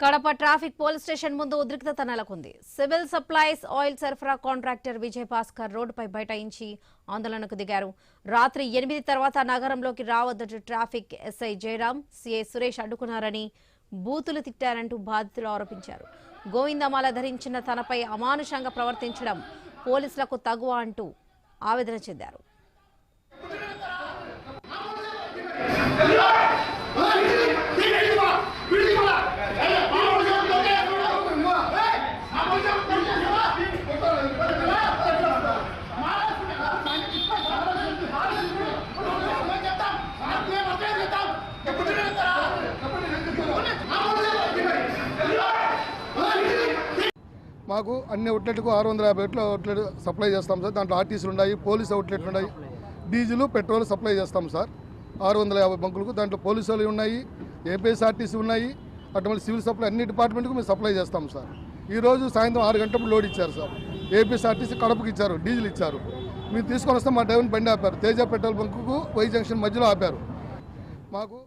Kadapa traffic police station ముందు ఉద్రిక్తత నెలకొంది. సివిల్ సప్లైస్ ఆయిల్ సరఫరా కాంట్రాక్టర్ విజయ్ భాస్కర్ రోడ్డుపై బైఠాయించి ఆందోళనకు దిగారు. రాత్రి 8 తర్వాత నగరంలోకి రావద్దంటూ traffic SI Jayaram, CI Suresh అడ్డుకున్నారని, బూతులు తిట్టారంటూ బాధితులు ఆరోపించారు. గోవిందమాల ధరించిన తనపై అమానుషంగా ప్రవర్తించడం పోలీసులకు తగువ అంటూ ఆవేదన చెందారు. మాకు అన్ని అవుట్లెట్లకు 650 అవుట్లెట్ సప్లై చేస్తాం సార్. దాంట్లో ఆర్టీసీలు ఉన్నాయి, పోలీస్ అవుట్లెట్లు ఉన్నాయి, డీజిల్ పెట్రోల్ సప్లై చేస్తాం సార్. 650 బంకులకు దాంట్లో పోలీసు వాళ్ళు ఉన్నాయి, ఏపీఎస్ఆర్టీసీ ఉన్నాయి, అటువంటి సివిల్ సప్లై అన్ని డిపార్ట్మెంట్కు మేము సప్లై చేస్తాం సార్. ఈరోజు సాయంత్రం 6 గంటలకు లోడ్ ఇచ్చారు సార్. ఏపీఎస్ఆర్టీసీ కడపకి ఇచ్చారు, డీజిల్ ఇచ్చారు. మీరు తీసుకొని వస్తే మా డ్రైవర్ని బండి ఆపారు. తేజ పెట్రోల్ బంకుకు వై జంక్షన్ మధ్యలో ఆపారు. మాకు